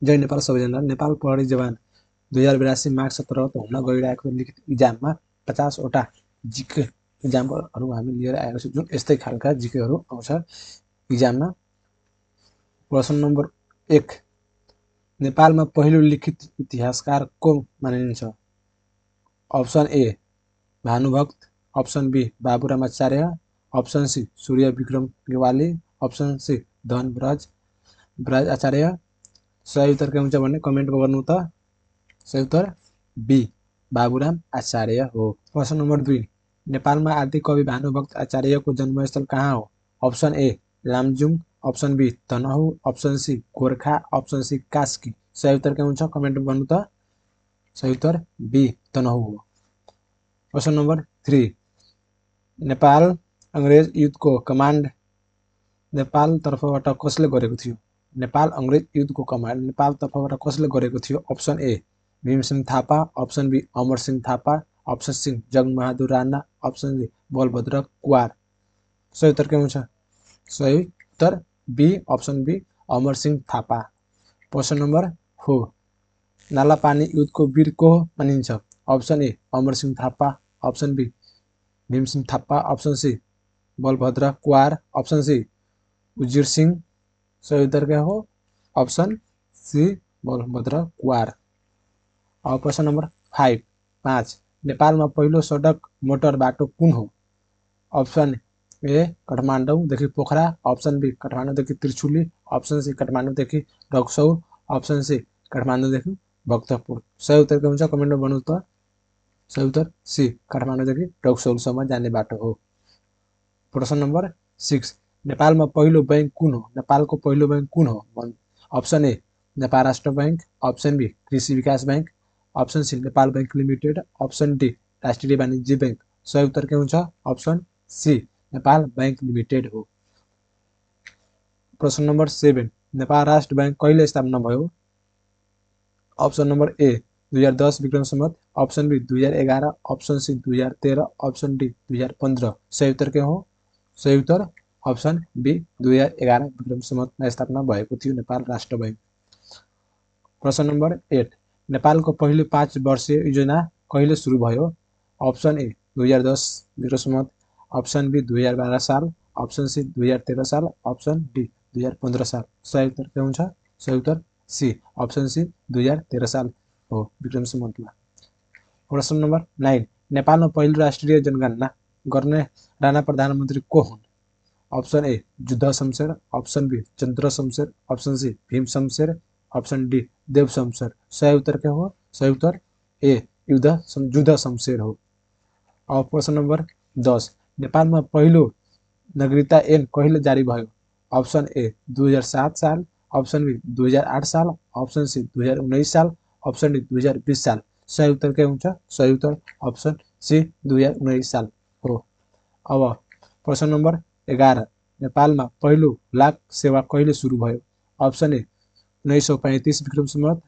जय नेपाल सबैजना। नेपाल प्रहरी जवान 2082 माघ 17 हुन गइरहेको लिखित इक्जाममा 50 वटा जिके इक्जामहरू हामी लिएर आएको छौँ, जुन यस्तै खालका जिकेहरू आउँछ इक्जाममा। प्रश्न नम्बर 1, नेपालमा पहिलो लिखित इतिहासकार को मानिन्छ? Option A Bhanubhakta, option B Baburam Acharya, option C Surya Bikram Gewali, option C Dhanraj Acharya. सही उत्तर के हुन्छ भन्ने कमेन्टमा गर्नु त। सही उत्तर बी बाबुराम आचार्य हो। प्रश्न नम्बर 2, नेपालमा आदि कवि भानुभक्त आचार्यको जन्मस्थल कहाँ हो? Option A Lamjung, option B Tanahun, option C Gorkha, option C Kaski. सही उत्तर के हुन्छ कमेन्टमा गर्नु त। सही उत्तर बी तनहुँ हो। प्रश्न नम्बर 3, नेपाल अंग्रेज युद्धको कमान्ड नेपाल तर्फबाट कसले गरेको थियो? नेपाल अंग्रेज युद्धको कमान्ड नेपाल तर्फबाट कसले गरेको थियो? Option A Bhimsingh Thapa, option B Amarsingh Thapa, option C Jangbahadur Rana, option D Balbhadra Kunwar. सही उत्तर के हुन्छ? सही उत्तर B option B Amarsingh Thapa. प्रश्न नम्बर 4, नालापानी युद्धको वीर को मानिन्छ? Option A Amarsingh Thapa, option B Bhimsingh Thapa, option C Balbhadra Kunwar, option C Ujir Singh. सही उत्तर क्या हो? Option C Balbhadra Kunwar. और प्रश्न नंबर 5, नेपालमा पहिलो सडक मोटर बाटो कुन हो? ऑप्शन ए काठमाडौँदेखि पोखरा, ऑप्शन बी काठमाडौँदेखि त्रिशुली, ऑप्शन सी काठमाडौँदेखि रक्सौल, ऑप्शन सी काठमाडौँदेखि भक्तपुर। सही उत्तर के हुन्छ कमेन्टमा भन्नु त। सही उत्तर सी काठमाडौँदेखि रक्सौलसम्म जाने बाटो हो। प्रश्न नंबर 6, नेपालमा पहिलो बैंक कुन हो? नेपालको पहिलो बैंक कुन हो? ऑप्शन ए नेपाल राष्ट्र bank, option B Krishi Vikas bank, option C Nepal bank limited, option D Rashtriya Banijya bank. सही उत्तर के हुन्छ? Option C Nepal bank limited हो। प्रश्न नंबर 7, नेपाल राष्ट्र बैंक कहिले स्थापना भयो? Option number A 2010 Vikram Samvat, option B 2011, option C 2013, option D 2015। सही उत्तर के हो? सही उत्तर ऑप्शन बी 2011 विक्रम संवतमा स्थापना भएको थियो नेपाल राष्ट्र बैंक। प्रश्न नंबर 8, नेपालको पहिलो 5 वर्षीय योजना कहिले सुरु भयो? Option A 2010 Vikram Samvat, option B 2012 साल, ऑप्शन सी 2013 साल, ऑप्शन डी 2015 साल। सही उत्तर के हुन्छ? सही उत्तर सी ऑप्शन सी 2013 साल हो विक्रम संवतमा। प्रश्न नंबर 9, नेपालमा पहिलो राष्ट्रिय जनगणना गर्ने राणा प्रधानमन्त्री को हुन्? Option A Juddha Shamsher, option B Chandra Shamsher, option C Bhim Shamsher, option D Dev Shamsher. सही उत्तर क्या हो? सही उत्तर ए जुद्ध शमशेर हो। और प्रश्न नंबर 10, नेपालमा पहिलो नागरिकता ऐन कहिले जारी भयो? ऑप्शन ए 2007 साल, ऑप्शन बी 2008 साल, ऑप्शन सी 2019 साल, ऑप्शन डी 2020 साल। सही उत्तर के हुन्छ? सही उत्तर ऑप्शन सी 2019 साल हो। अब प्रश्न नंबर 11, नेपालमा पहिलो लाक सेवा कहिले सुरु भयो? Option A 1935 Vikram Samvat,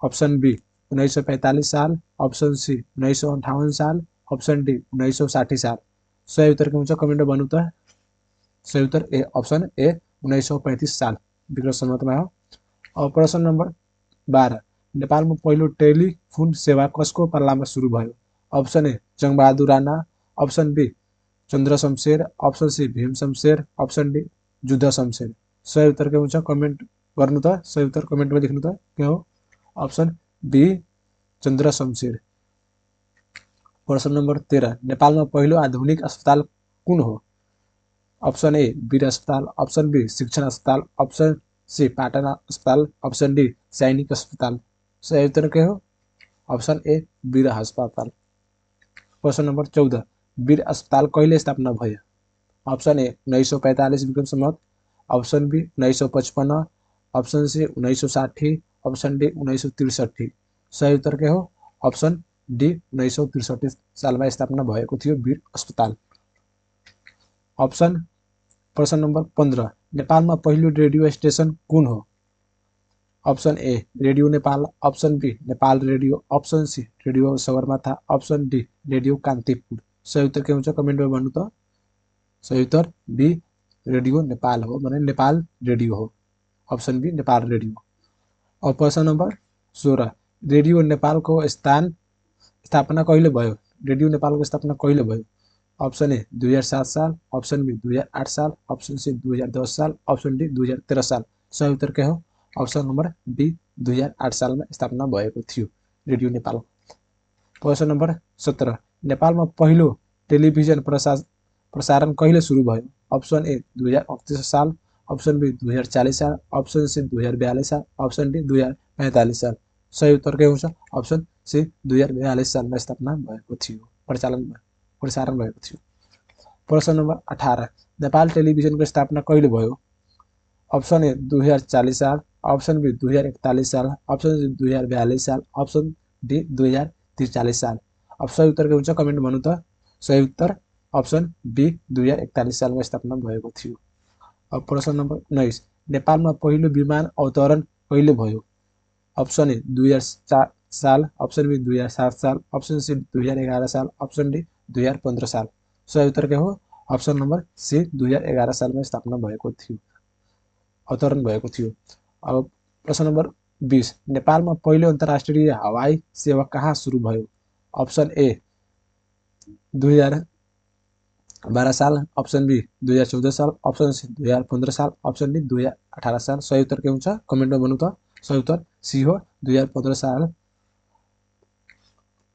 option B 1945 साल, ऑप्शन सी 1958 साल, ऑप्शन डी 1960 साल। सही उत्तर के हुन्छ कमेन्टमा भन्नु त। सही उत्तर ए ऑप्शन ए 1935 साल विक्रम संवतमा हो। और प्रश्न नंबर 12, नेपालमा पहिलो टेलिफोन सेवा कसको पालामा सुरु भयो? Option A Jangbahadur Rana, option B Chandra Shamsher, option C Bhim Shamsher, option D Juddha Shamsher. सही उत्तर के हुन्छ कमेन्ट गर्नु त। सही उत्तर कमेन्टमा लेख्नु त के हो? Option B Chandra Shamsher. प्रश्न नंबर 13, नेपालमा पहिलो आधुनिक अस्पताल कुन हो? ऑप्शन ए वीर अस्पताल, ऑप्शन बी शिक्षण अस्पताल, ऑप्शन सी पाटन अस्पताल, ऑप्शन डी सैनिक अस्पताल। सही उत्तर के हो? ऑप्शन ए वीर अस्पताल। प्रश्न नंबर 14, वीर अस्पताल कहिले स्थापना भयो? Option A 1945 Vikram Samvat, option B 1955, option C 1960, option D 1963। सही उत्तर के हो? ऑप्शन डी 1963 सालमा स्थापना भएको थियो वीर अस्पताल। ऑप्शन प्रश्न नंबर 15, नेपालमा पहिलो रेडियो स्टेशन कुन हो? Option A radio Nepal, option B Nepal radio, option C radio Sagarmatha, option D radio Kantipur. सही उत्तर के हुन्छ कमेन्टमा भन्नु त। सही उत्तर बी रेडियो नेपाल हो, भने नेपाल रेडियो हो। Option B Nepal radio. अब प्रश्न नम्बर 16 रेडियो नेपालको स्थापना कहिले भयो? रेडियो नेपालको स्थापना कहिले भयो? अप्सन ए 2007 साल, अप्सन बी 2008 साल, अप्सन सी 2010 साल, अप्सन डी 2013 साल। सही उत्तर के हो? अप्सन नम्बर बी 2008 सालमा स्थापना भएको थियो रेडियो नेपाल। प्रश्न नम्बर 17 नेपालमा पहिलो टेलिभिजन प्रसारण कहिले सुरु भयो? अप्सन ए 2038 साल, अप्सन बी 2040 साल, अप्सन सी 2042 साल, अप्सन डी 2045 साल। सही उत्तर के हुन्छ? अप्सन सी 2042 सालमा स्थापना भएको थियो, प्रसारण भएको थियो। प्रश्न नम्बर 18 नेपाल टेलिभिजनको स्थापना कहिले भयो? अप्सन ए 2040 साल, अप्सन बी 2041 साल, अप्सन सी 2042 साल, अप्सन डी 2043 साल। अब सही उत्तर के हुन्छ कमेन्ट भन्नु त। सही उत्तर अप्सन बी 2041 सालमा स्थापना भएको थियो। अब प्रश्न नम्बर 19 नेपालमा पहिलो विमान अवतरण कहिले भयो? अप्सन ए 2004 साल, अप्सन बी 2007 साल, अप्सन सी 2011 साल, अप्सन डी 2015 साल। सही उत्तर के हो? अप्सन नम्बर सी 2011 सालमा स्थापना भएको थियो, अवतरण भएको थियो। अब प्रश्न नम्बर 20 नेपालमा पहिलो अन्तर्राष्ट्रिय हवाई सेवा कहाँ सुरु भयो? अप्सन ए 2012 साल, अप्सन बी 2014 साल, अप्सन सी 2015 साल, अप्सन डी 2018 साल। सही उत्तर के हुन्छ कमेन्टमा भन्नु त। सही उत्तर सी हो 2015 साल।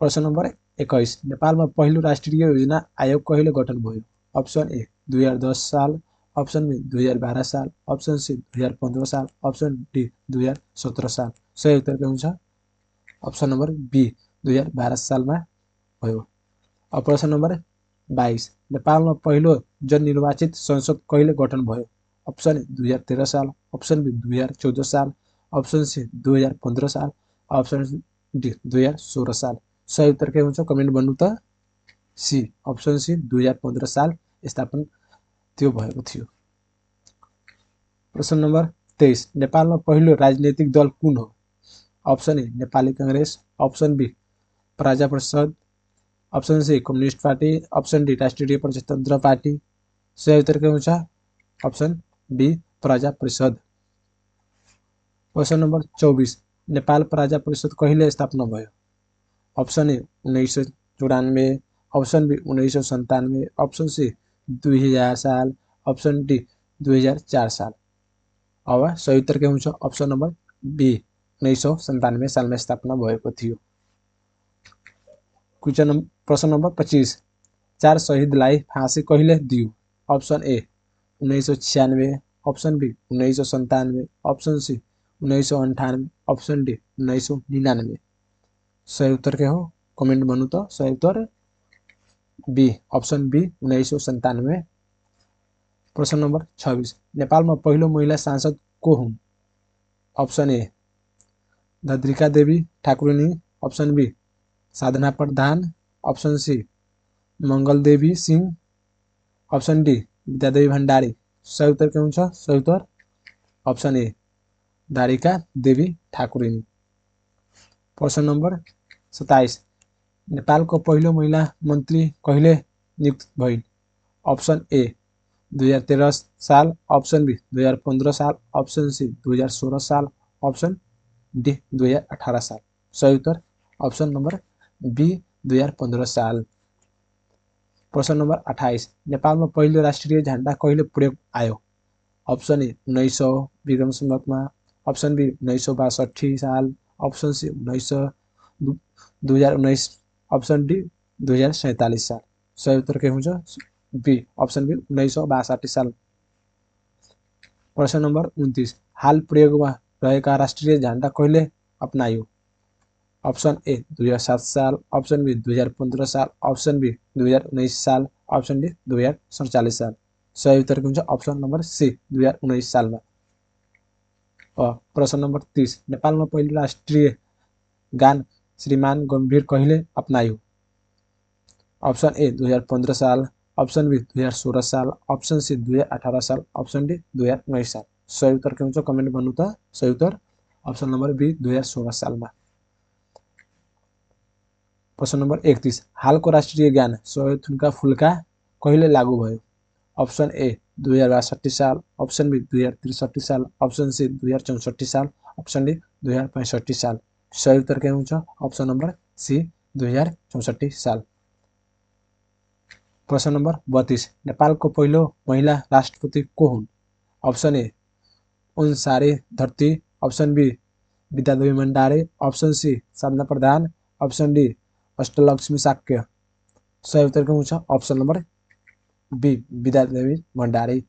प्रश्न नम्बर 21 नेपालमा पहिलो राष्ट्रिय योजना आयोग कहिले गठन भयो? अप्सन ए 2010 साल, अप्सन बी 2012 साल, अप्सन सी 2015 साल, अप्सन डी 2017 साल। सही उत्तर के हुन्छ? अप्सन नम्बर बी 2012 सालमा भयो। अब प्रश्न नम्बर 22 नेपालमा पहिलो जननिर्वाचित संसद कहिले गठन भयो? अप्सन ए 2013 साल, अप्सन बी 2014 साल, अप्सन सी 2015 साल, अप्सन डी 2016 साल। सही उत्तर के हुन्छ कमेन्ट भन्नु त। सी अप्सन सी 2015 साल स्थापना त्यो भएको थियो। प्रश्न नम्बर 23 नेपालमा पहिलो राजनीतिक दल कुन हो? Option A Nepali Congress, option B Praja Parishad, option C communist party, option D Rashtriya Prajatantra party. सही उत्तर के हुन्छ? अप्सन बी प्रजा परिषद। प्रश्न नम्बर 24 नेपाल प्रजा परिषद कहिले स्थापना भयो? Option A 1994, option B 1997, option C 2000 साल, अप्सन डी 2004 साल। अब सही उत्तर के हुन्छ? अप्सन नम्बर बी 1997 सालमा स्थापना भएको थियो। प्रश्न नम्बर 25 चार शहीदलाई फाँसी कहिले दियो? Option A 1996, option B 1997, option C 1998, option D 1999। सही उत्तर के हो कमेन्ट भन्नु त। सही उत्तर बी अप्सन बी 1997। प्रश्न नम्बर 26 नेपालमा पहिलो महिला सांसद को हुन्? Option A Dwarika Devi Thakurani, option B Sadhana Pradhan, option C Mangal Devi Singh, option D Bidyadevi Bhandari. सही उत्तर के हुन्छ? सही उत्तर अप्सन ए धारिका देवी ठाकुरनी। प्रश्न नम्बर 27 नेपालको पहिलो महिला मन्त्री कहिले नियुक्त भइन्? अप्सन ए 2013 साल, अप्सन बी 2015 साल, अप्सन सी 2016 साल, अप्सन डी 2018 साल। सही उत्तर अप्सन नम्बर बी 2015 साल। प्रश्न नम्बर 28 नेपालमा पहिलो राष्ट्रिय झण्डा कहिले प्रयोग आयो? अप्सन ए 1900 विक्रम सम्वतमा, अप्सन बी 1962 साल, अप्सन सी 2019, अप्सन डी 2047 साल। सही उत्तर के हुन्छ? बी अप्सन बी 1962 साल। प्रश्न नम्बर 29 हाल प्रयोगमा रहेका राष्ट्रिय झण्डा कहिले अपनाइयो? अप्सन ए 2007 साल, अप्सन बी 2015 साल, अप्सन बी 2019 साल, अप्सन डी 2047 साल। सही उत्तर के हुन्छ? अप्सन नम्बर सी 2019 सालमा। प्रश्न नम्बर 30 नेपालमा पहिलो राष्ट्रिय गान श्रीमान गम्भीर कहिले अपनाइयो? अप्सन ए 2015 साल, अप्सन बी 2016 साल, अप्सन सी 2018 साल, अप्सन डी 2019 साल। सही उत्तर के हुन्छ कमेन्ट भन्नु त। सही उत्तर अप्सन नम्बर बी 2016 सालमा। प्रश्न नम्बर 31 हालको राष्ट्रिय गान सय थुन्का फुल्का कहिले लागू भयो? अप्सन ए 2062 साल, ऑप्शन बी 2063 साल, ऑप्शन सी 2064 साल, ऑप्शन डी 2065 साल। सही उत्तर के हुन्छ ऑप्शन नंबर सी 2064 साल। प्रश्न नंबर 32 नेपालको पहिलो महिला राष्ट्रपति को हुन्? Option A Unsari Dharti, option B Bidya Devi Bhandari, option C Sadhana Pradhan, option D Ashtalaxmi Shakya. सही उत्तर के हुन्छ option number B Bidya Devi Bhandari.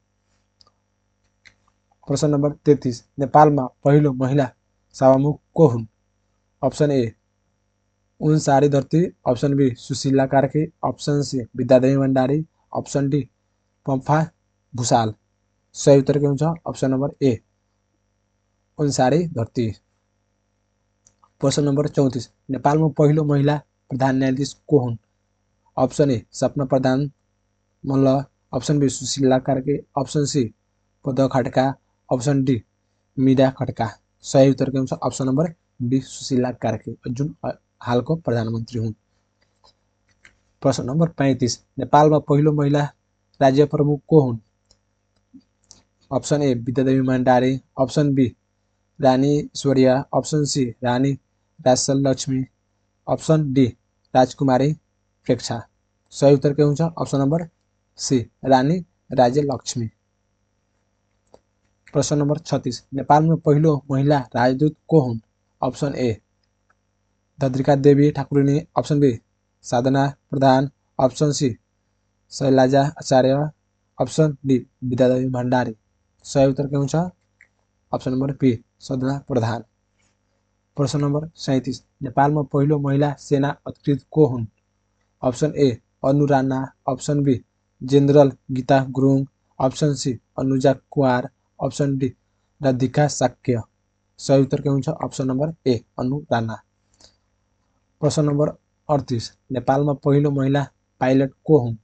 प्रश्न नंबर 33 नेपालमा पहिलो महिला सभामुख को हुन्? Option A Unsari Dharti, option B Sushila Karki, option C Bidya Devi Bhandari, option D Pampha Bhusal. सही उत्तर के हुन्छ ऑप्शन नंबर ए उनसारी धरती। प्रश्न नंबर 34 नेपालमा पहिलो महिला प्रधान न्यायाधीश को हुन्? Option A Sapana Pradhan Malla, option B Sushila Karki, option C Pad Khadka, option D Meera Khadka. सही उत्तर के हुन्छ option number B Sushila Karki जुन हालको प्रधानमन्त्री हुन्। प्रश्न नंबर 35 नेपालमा पहिलो महिला राज्य प्रमुख को हुन्? Option A Bidyadevi Bhandari, option B Rani Ishwariya, option C Rani Rajlakshmi, option D Rajkumari Preksha. सही उत्तर के हुन्छ option number C Rani Rajyalakshmi. प्रश्न नंबर 36 नेपालमा पहिलो महिला राजदूत को हुन्? Option A Dwarika Devi Thakurani, option B Sadhana Pradhan, option C Shailaja Acharya, option D Bidyadevi Bhandari. सही उत्तर के हुन्छ option number B Sadhana Pradhan. प्रश्न नंबर 37 नेपालमा पहिलो महिला सेना अधिकृत को हुन्? Option A Anu Rana, option B general Gita Gurung, option C Anuja Kunwar, option D Radhika Shakya. सही उत्तर के हुन्छ option number A Anu Rana. प्रश्न नंबर 38 नेपालमा पहिलो महिला पाइलट को हुन्?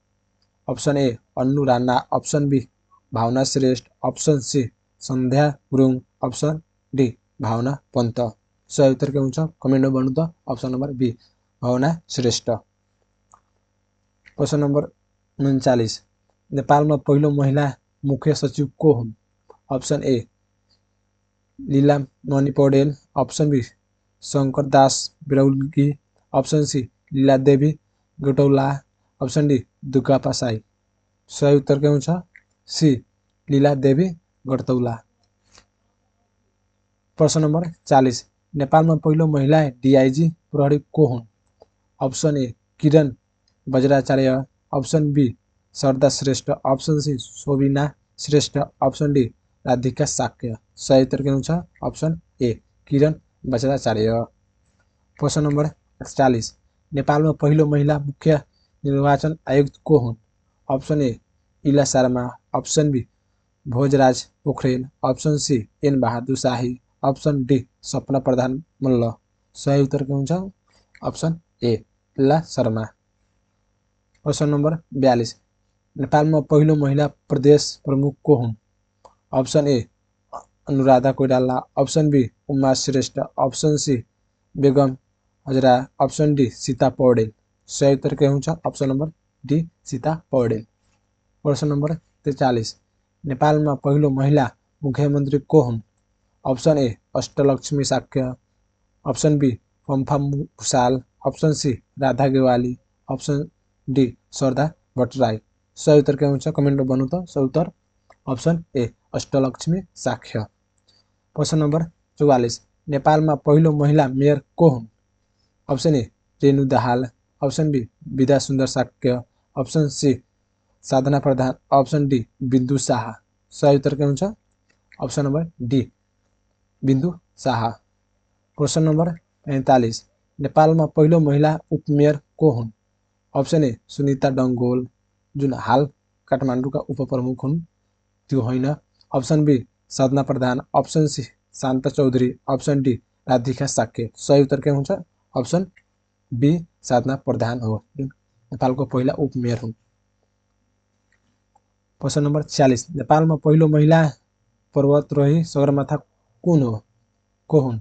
Option A Anu Rana, option B Bhawana Shrestha, option C Sandhya Gurung, option D Bhawana Pant. सही उत्तर के हुन्छ कमेन्टमा भन्नु त option number be Bhawana Shrestha. प्रश्न नंबर 39 नेपालमा पहिलो महिला मुख्य सचिव को हुन्? Option A Leelamani Paudel, option B Shankardas Biraulgi, option C Leeladevi Gautaula, option D Durga Pasai. सही उत्तर के हुन्छ सी लीलादेवी गौटौला। प्रश्न नंबर 40 नेपालमा पहिलो महिला डीआईजी प्रहरी को हुन्? Option A Kiran Bajracharya, option B Sharada Shrestha, option C Shobhina Shrestha, option D Radhika Shakya. सही उत्तर के हुन्छ ऑप्शन ए किरण बज्राचार्य। प्रश्न नंबर 48 नेपालमा पहिलो महिला मुख्य निर्वाचन आयुक्त को हुन्? Option A Ila Sharma, option B Bhojraj Pokharel, option C N Bahadur Shahi, option D Sapana Pradhan Malla. सही उत्तर के हुन्छ ऑप्शन ए इला शर्मा। प्रश्न नंबर 42 नेपालमा पहिलो महिला प्रदेश प्रमुख को हुन्? Option A Anuradha Koirala, option B Uma Shrestha, option C Begum Hazra, option D Sita Paudel. सही उत्तर के हुन्छ option number D Sita Paudel. प्रश्न नंबर 43 नेपालमा पहिलो महिला मुख्यमन्त्री को हुन्? Option A Ashtalaxmi Shakya, option B Pampha Bhusal, option C Radha Gewali, option D Sharada Bhattarai. सही उत्तर के हुन्छ कमेन्टमा भन्नु त सही उत्तर ऑप्शन ए अष्टलक्ष्मी शाक्य। प्रश्न नंबर 44 नेपालमा पहिलो महिला मेयर को हुन्? Option A Renu Dahal, option B Vidya Sundar Shakya, option C Sadhana Pradhan, option D Bindu Shah. सही उत्तर के हुन्छ option number D Bindu Shah. प्रश्न नंबर 45 नेपालमा पहिलो महिला उपमेयर को हुन्? ऑप्शन ए सुनिता डङ्गोल जुन हाल काठमाडौँका उपप्रमुख हुन् त्यो होइन, option B Sadhana Pradhan, option C Shanta Chaudhary, option D Radhika Shakya. सही उत्तर के हुन्छ ऑप्शन बी साधना प्रधान हो जुन नेपालको पहिला उपमेयर हुन्। प्रश्न नंबर 46 नेपालमा पहिलो महिला पर्वतारोही सगरमाथा कुन हो को हुन्?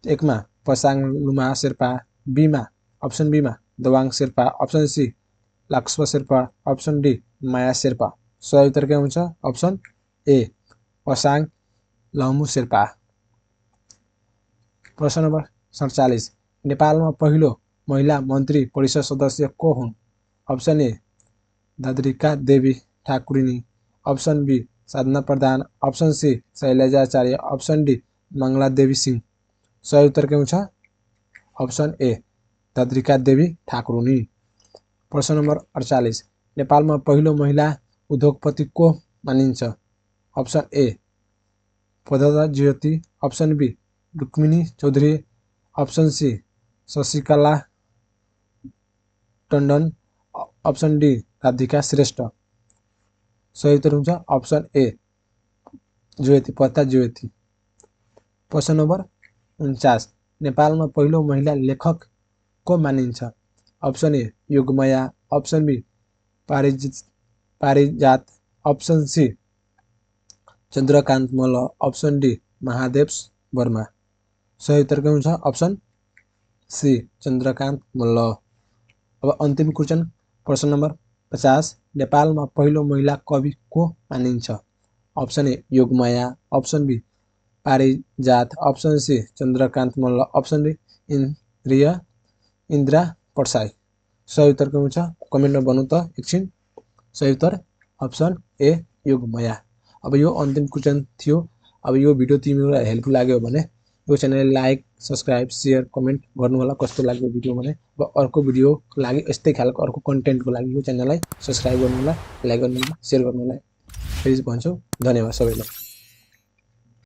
एकमा पसाङ लुमा शेर्पा, बीमा ऑप्शन बीमा Dawang Sherpa, option C Lakpa Sherpa, option D Maya Sherpa. सही उत्तर के हुन्छ अप्सन ए असाङ लमु शेर्पा। प्रश्न नम्बर 47 नेपालमा पहिलो महिला मन्त्री परिषद सदस्य को हुन्? Option A Dwarika Devi Thakurani, option B Sadhana Pradhan, option C Shailajacharya, option D Mangala Devi Singh. सही उत्तर के हुन्छ अप्सन ए दाद्रिका देवी ठाकुरुनी। प्रश्न नम्बर 48 नेपालमा पहिलो महिला उद्योगपति को मानिन्छ? Option A Padmaja Jyoti, option B Rukmini Chaudhary, option C Shashikala Tandon, option D Radhika Shrestha. सही उत्तर हुन्छ अप्सन ए ज्योति पद्मजा ज्योति। प्रश्न नम्बर 49 नेपालमा पहिलो महिला लेखक को मानिन्छ? Option A Yogmaya, option B Parijat, option C Chandrakant Malla, option D Mahadev Verma. सही उत्तर के हुन्छ अप्सन सी चन्द्रकान्त मल्ल। अब अन्तिम क्वेशन प्रश्न नम्बर 50 नेपालमा पहिलो महिला कवि को मानिन्छ? Option A Yogmaya, option B Parijat, option C Chandrakant Malla, option D Indra Prasai. सही उत्तर के हुन्छ कमेन्टमा भन्नु त एकछिन। सही उत्तर अप्सन ए योगमाया। अब यो अन्तिम क्वेशन थियो। अब यो भिडियो तिमीलाई हेल्पफुल लाग्यो भने यो च्यानललाई लाइक सब्सक्राइब शेयर कमेन्ट गर्नु होला कस्तो लाग्यो भिडियो भने। अब अर्को भिडियोको लागि यस्तै खालको अर्को कन्टेन्टको लागि यो च्यानललाई सब्सक्राइब गर्नु होला, लाइक गर्नु होला, शेयर गर्नु होला। फेरि भन्छु धन्यवाद सबैलाई।